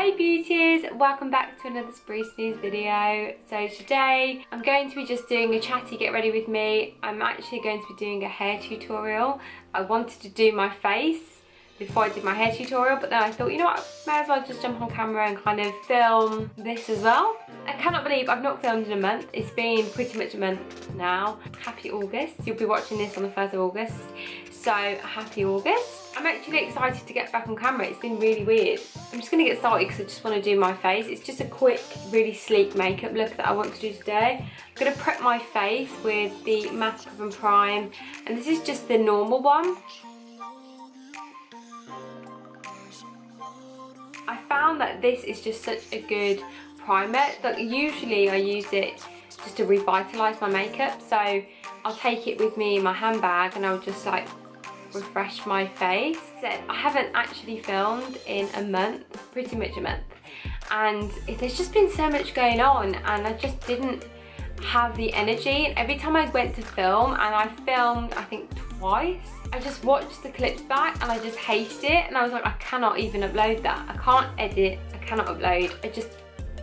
Hey beauties, welcome back to another Spruce News video. So today I'm going to be just doing a chatty get ready with me. I'm actually going to be doing a hair tutorial. I wanted to do my face before I did my hair tutorial, but then I thought, you know what, I may as well just jump on camera and kind of film this as well. I cannot believe I've not filmed in a month. It's been pretty much a month now. Happy August. You'll be watching this on the 1st of August. So happy August. I'm actually excited to get back on camera. It's been really weird. I'm just going to get started because I just want to do my face. It's just a quick, really sleek makeup look that I want to do today. I'm going to prep my face with the Matte Cover and Prime, and this is just the normal one. I found that this is just such a good primer. Like, usually I use it just to revitalise my makeup, so I'll take it with me in my handbag and I'll just like refresh my face. So I haven't actually filmed in a month, pretty much a month, and there's just been so much going on and I just didn't have the energy. And every time I went to film, and I filmed I think twice, I just watched the clips back and I just hated it, and I was like, I cannot even upload that. I can't edit, I cannot upload. I just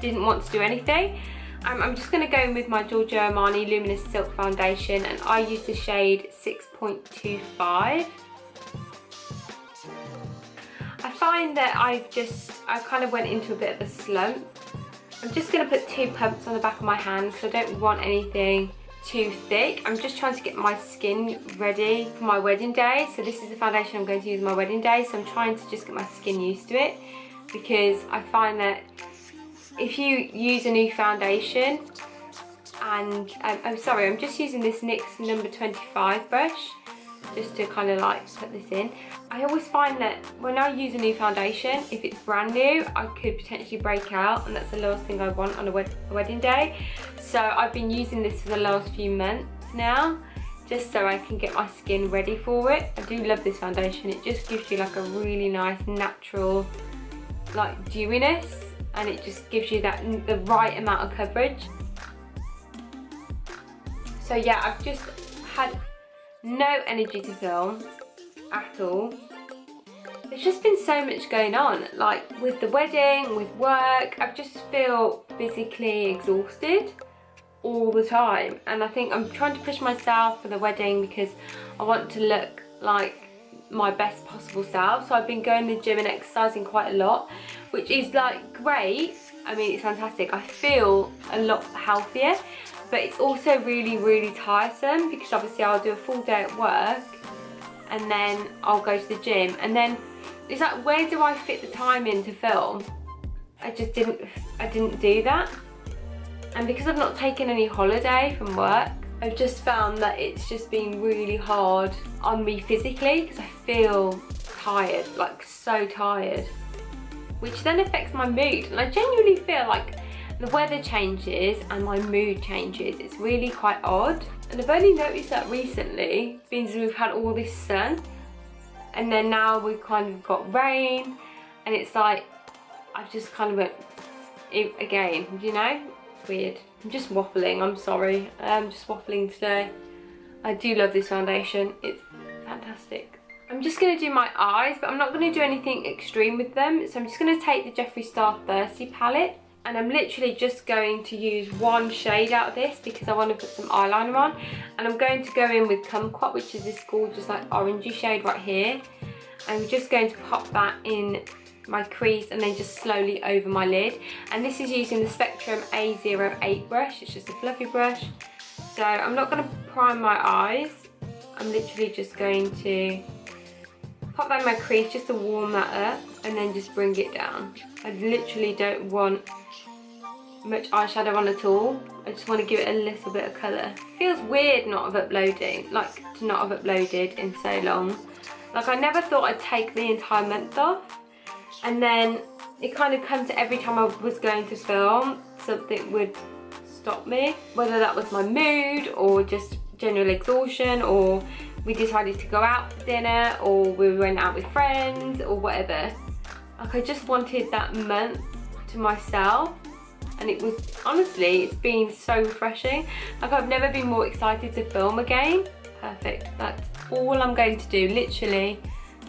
didn't want to do anything. I'm just going to go in with my Giorgio Armani Luminous Silk Foundation, and I use the shade 6.25. I find that I kind of went into a bit of a slump. I'm just going to put 2 pumps on the back of my hand because I don't want anything too thick. I'm just trying to get my skin ready for my wedding day. So this is the foundation I'm going to use on my wedding day. So I'm trying to just get my skin used to it, because I find that if you use a new foundation, and I'm sorry, I'm just using this NYX number 25 brush just to kind of like put this in. I always find that when I use a new foundation, if it's brand new, I could potentially break out, and that's the last thing I want on a wedding day. So I've been using this for the last few months now, just so I can get my skin ready for it. I do love this foundation. It just gives you like a really nice natural like dewiness, and it just gives you the right amount of coverage. So yeah, I've just had no energy to film at all. There's just been so much going on, like with the wedding, with work. I just feel physically exhausted all the time, and I think I'm trying to push myself for the wedding because I want to look like my best possible self. So I've been going to the gym and exercising quite a lot, which is like great. I mean, it's fantastic. I feel a lot healthier, but it's also really, really tiresome because obviously I'll do a full day at work and then I'll go to the gym, and then it's like, where do I fit the time in to film? I didn't do that. And because I've not taken any holiday from work, I've just found that it's just been really hard on me physically because I feel tired, like so tired, which then affects my mood. And I genuinely feel like the weather changes and my mood changes. It's really quite odd. And I've only noticed that recently, being we've had all this sun, and then now we've kind of got rain, and it's like I've just kind of went again, you know? It's weird. I'm just waffling, I'm sorry. I'm just waffling today. I do love this foundation. It's fantastic. I'm just going to do my eyes, but I'm not going to do anything extreme with them. So I'm just going to take the Jeffree Star Thirsty palette, and I'm literally just going to use one shade out of this because I want to put some eyeliner on. And I'm going to go in with Kumquat, which is this gorgeous like orangey shade right here. I'm just going to pop that in my crease and then just slowly over my lid. And this is using the Spectrum A08 brush. It's just a fluffy brush. So I'm not going to prime my eyes. I'm literally just going to pop that in my crease just to warm that up, and then just bring it down. I literally don't want much eyeshadow on at all. I just want to give it a little bit of colour. It feels weird not have uploading, like to not have uploaded in so long. Like, I never thought I'd take the entire month off, and then it kind of comes to every time I was going to film, something would stop me. Whether that was my mood or just general exhaustion, or we decided to go out for dinner, or we went out with friends, or whatever. Like, I just wanted that month to myself, and it was, honestly, it's been so refreshing. Like, I've never been more excited to film again. Perfect. That's all I'm going to do, literally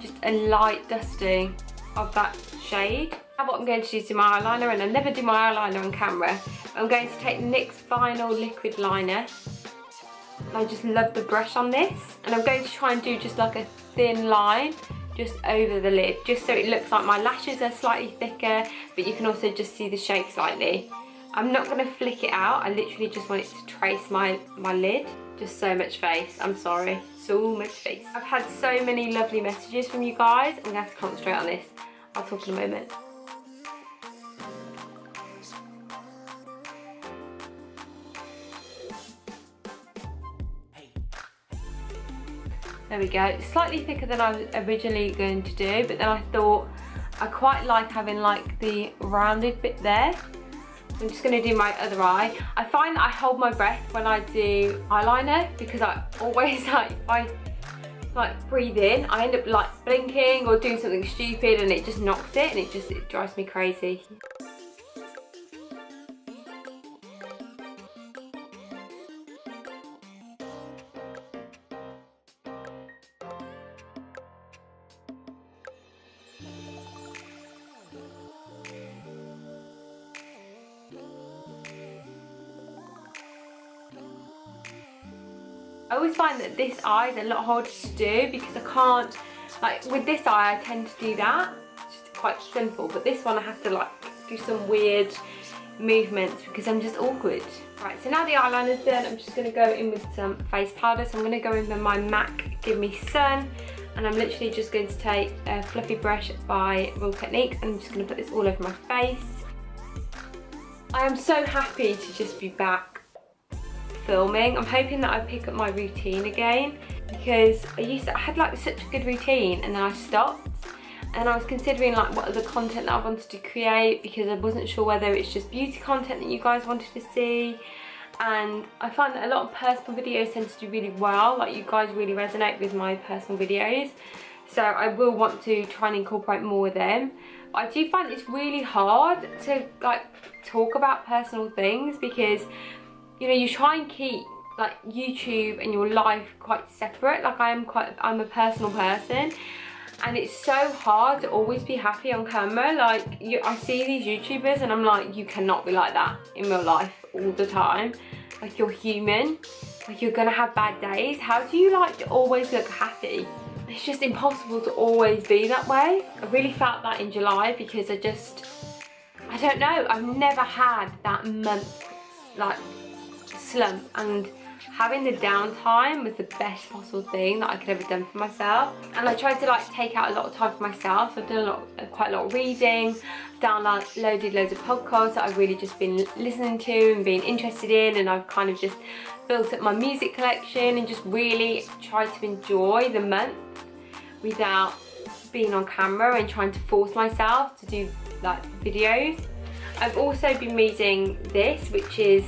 just a light dusting of that shade. Now what I'm going to do is do my eyeliner, and I never do my eyeliner on camera. I'm going to take the NYX Vinyl Liquid Liner. I just love the brush on this, and I'm going to try and do just like a thin line just over the lid, just so it looks like my lashes are slightly thicker, but you can also just see the shape slightly. I'm not going to flick it out, I literally just want it to trace my lid. Just so much face, I'm sorry, so much face. I've had so many lovely messages from you guys, I'm going to have to concentrate on this. I'll talk in a moment. There we go. It's slightly thicker than I was originally going to do, but then I thought I quite like having like the rounded bit there. So I'm just going to do my other eye. I find that I hold my breath when I do eyeliner because I always like breathe in. I end up like blinking or doing something stupid and it just knocks it, and it drives me crazy. I always find that this eye is a lot harder to do because I can't, like with this eye I tend to do that, it's just quite simple, but this one I have to like do some weird movements because I'm just awkward. Right, so now the eyeliner's done, I'm just going to go in with some face powder. So I'm going to go in with my MAC Give Me Sun, and I'm literally just going to take a fluffy brush by Real Techniques, and I'm just going to put this all over my face. I am so happy to just be back filming. I'm hoping that I pick up my routine again, because I had like such a good routine and then I stopped, and I was considering like what other content that I wanted to create because I wasn't sure whether it's just beauty content that you guys wanted to see. And I find that a lot of personal videos tend to do really well, like you guys really resonate with my personal videos, so I will want to try and incorporate more of them. But I do find it's really hard to like talk about personal things because, you know, you try and keep like YouTube and your life quite separate. Like I'm a personal person, and it's so hard to always be happy on camera. Like I see these YouTubers and I'm like, you cannot be like that in real life all the time. Like you're human, like you're gonna have bad days. How do you like to always look happy? It's just impossible to always be that way. I really felt that in July because I don't know, I've never had that month like slump, and having the downtime was the best possible thing that I could ever done for myself. And I tried to like take out a lot of time for myself. So I've done quite a lot of reading, downloaded loads of podcasts that I've really just been listening to and being interested in, and I've kind of just built up my music collection and just really tried to enjoy the month without being on camera and trying to force myself to do like videos. I've also been reading this, which is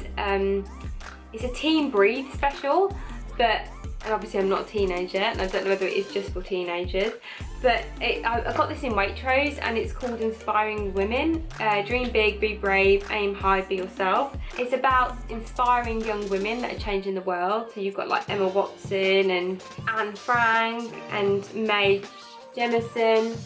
it's a Teen Breathe special, and obviously I'm not a teenager and I don't know whether it is just for teenagers, but I got this in Waitrose, and it's called Inspiring Women. Dream big, be brave, aim high, be yourself. It's about inspiring young women that are changing the world. So you've got like Emma Watson and Anne Frank and Mae Jemison.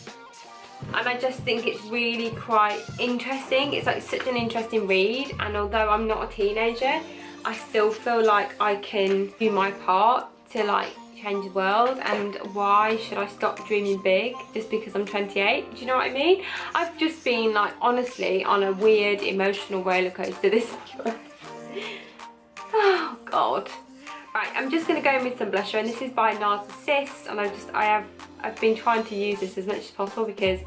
And I just think it's really quite interesting. It's like such an interesting read, and although I'm not a teenager, I still feel like I can do my part to like change the world. And why should I stop dreaming big just because I'm 28? Do you know what I mean? I've just been like honestly on a weird emotional roller coaster this month. Oh god. Right, I'm just gonna go in with some blusher, and this is by Narcissist, and I've been trying to use this as much as possible because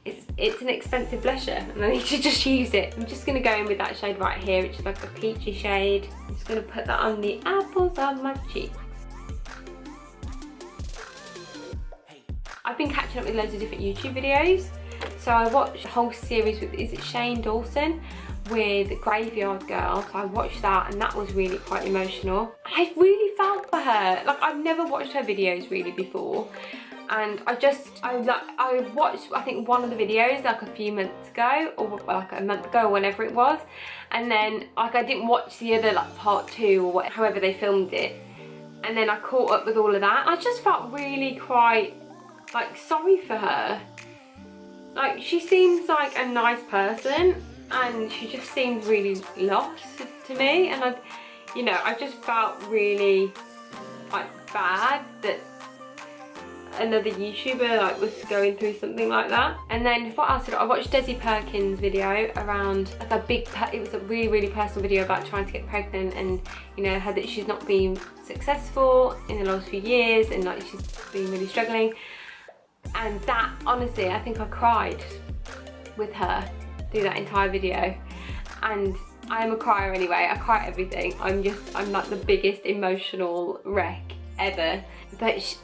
it's an expensive blusher and I need to just use it. I'm just going to go in with that shade right here, which is like a peachy shade. I'm just going to put that on the apples of my cheeks. I've been catching up with loads of different YouTube videos. So I watched a whole series with, is it Shane Dawson, with Graveyard Girl. So I watched that, and that was really quite emotional. I really felt for her. Like I've never watched her videos really before. And I watched, I think, one of the videos like a few months ago, or like a month ago, or whenever it was, and then like I didn't watch the other like part 2 or however they filmed it, and then I caught up with all of that. I just felt really quite like sorry for her. Like, she seems like a nice person, and she just seems really lost to me, and I just felt really like bad that another YouTuber like was going through something like that. And then what else did I watched Desi Perkins' video around like it was a really personal video about trying to get pregnant, and how that she's not been successful in the last few years, and like she's been really struggling. And that, honestly, I think I cried with her through that entire video. And I am a crier anyway. I cry at everything. I'm like the biggest emotional wreck ever. But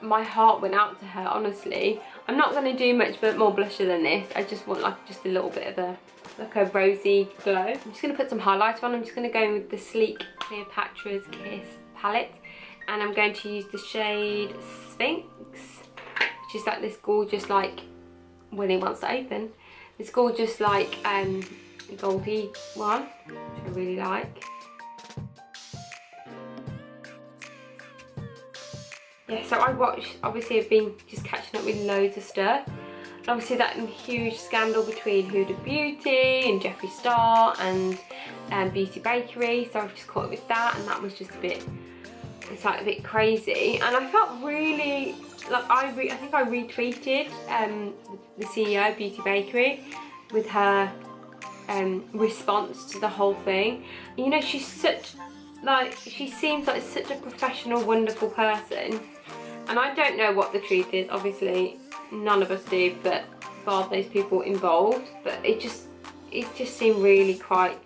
my heart went out to her, honestly. I'm not going to do much but more blusher than this. I just want like just a little bit of a rosy glow. I'm just going to put some highlighter on. I'm just going to go in with the Sleek Cleopatra's Kiss palette. And I'm going to use the shade Sphinx, which is like this gorgeous, like, when it wants to open, this gorgeous like goldy one, which I really like. Yeah, so obviously I've been just catching up with loads of stuff. And obviously that huge scandal between Huda Beauty and Jeffree Star and Beauty Bakery, so I've just caught up with that, and that was just it's like a bit crazy. And I felt really, like, I think I retweeted the CEO of Beauty Bakery with her response to the whole thing. She's she seems like such a professional, wonderful person, and I don't know what the truth is. Obviously none of us do, but bar those people involved. But it just seemed really quite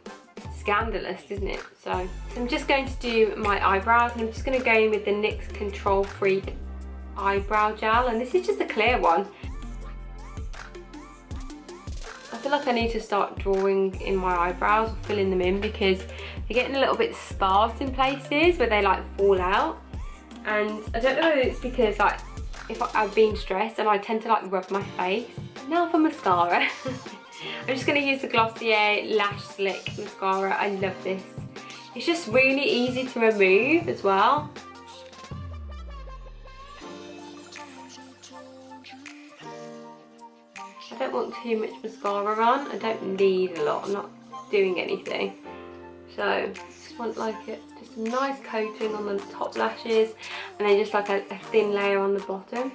scandalous, isn't it? So I'm just going to do my eyebrows, and I'm just going to go in with the NYX Control Freak eyebrow gel, and this is just a clear one. I feel like I need to start drawing in my eyebrows, or filling them in, because they're getting a little bit sparse in places where they like fall out. And I don't know whether it's because like if I've been stressed and I tend to like rub my face. Now for mascara. I'm just going to use the Glossier Lash Slick mascara. I love this. It's just really easy to remove as well. I don't want too much mascara on. I don't need a lot. I'm not doing anything. So just want like just a nice coating on the top lashes, and then just like a thin layer on the bottom.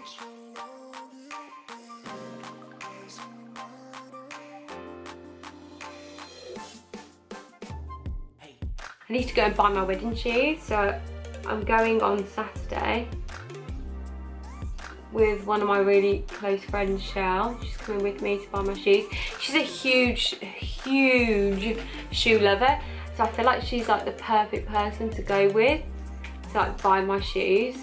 I need to go and buy my wedding shoes, so I'm going on Saturday with one of my really close friends, Shell. She's coming with me to buy my shoes. She's a huge shoe lover, so I feel like she's like the perfect person to go with to like buy my shoes.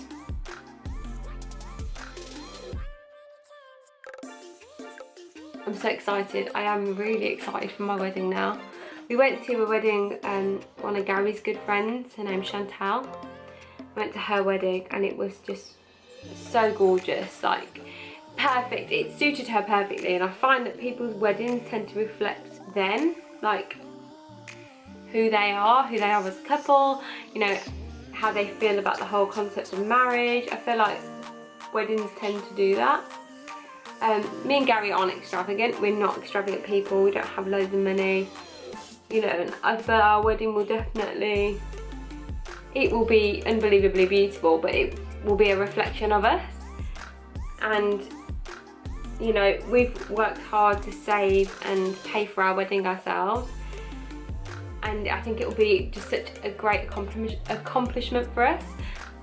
I'm so excited. I am really excited for my wedding now. We went to a wedding, one of Gary's good friends, her name's Chantal. I went to her wedding and it was just so gorgeous, like perfect. It suited her perfectly, and I find that people's weddings tend to reflect them, like who they are as a couple, how they feel about the whole concept of marriage. I feel like weddings tend to do that. Me and Gary aren't extravagant. We're not extravagant people. We don't have loads of money. And I feel our wedding will definitely, it will be unbelievably beautiful, but it will be a reflection of us. And we've worked hard to save and pay for our wedding ourselves, and I think it will be just such a great accomplishment for us,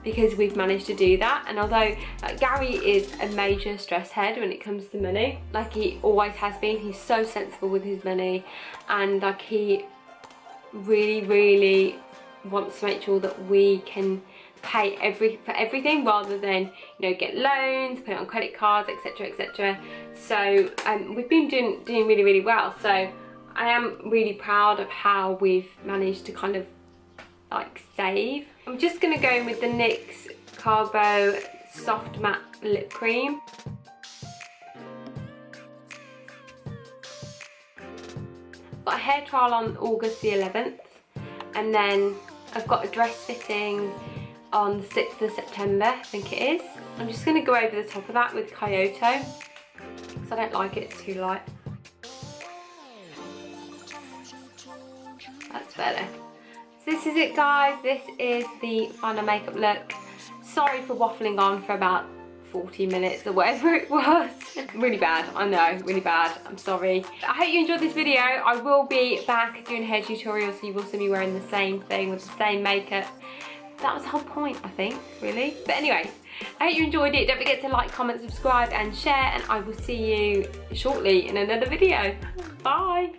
because we've managed to do that. And although like Gary is a major stress head when it comes to money, like he always has been, he's so sensible with his money, and like he really wants to make sure that we can pay for everything, rather than get loans, put it on credit cards, etc. So we've been doing really well. So I am really proud of how we've managed to kind of like save. I'm just going to go in with the NYX Carbo Soft Matte Lip Cream. Got a hair trial on August the 11th, and then I've got a dress fitting on the 6th of September, I think it is. I'm just going to go over the top of that with Kyoto. I don't like it, it's too light. That's better. So this is it, guys. This is the final makeup look. Sorry for waffling on for about 40 minutes or whatever it was. Really bad, I know, really bad. I'm sorry. I hope you enjoyed this video. I will be back doing a hair tutorial, so you will see me wearing the same thing with the same makeup. That was the whole point, I think, really. But anyway, I hope you enjoyed it. Don't forget to like, comment, subscribe and share, and I will see you shortly in another video. Bye.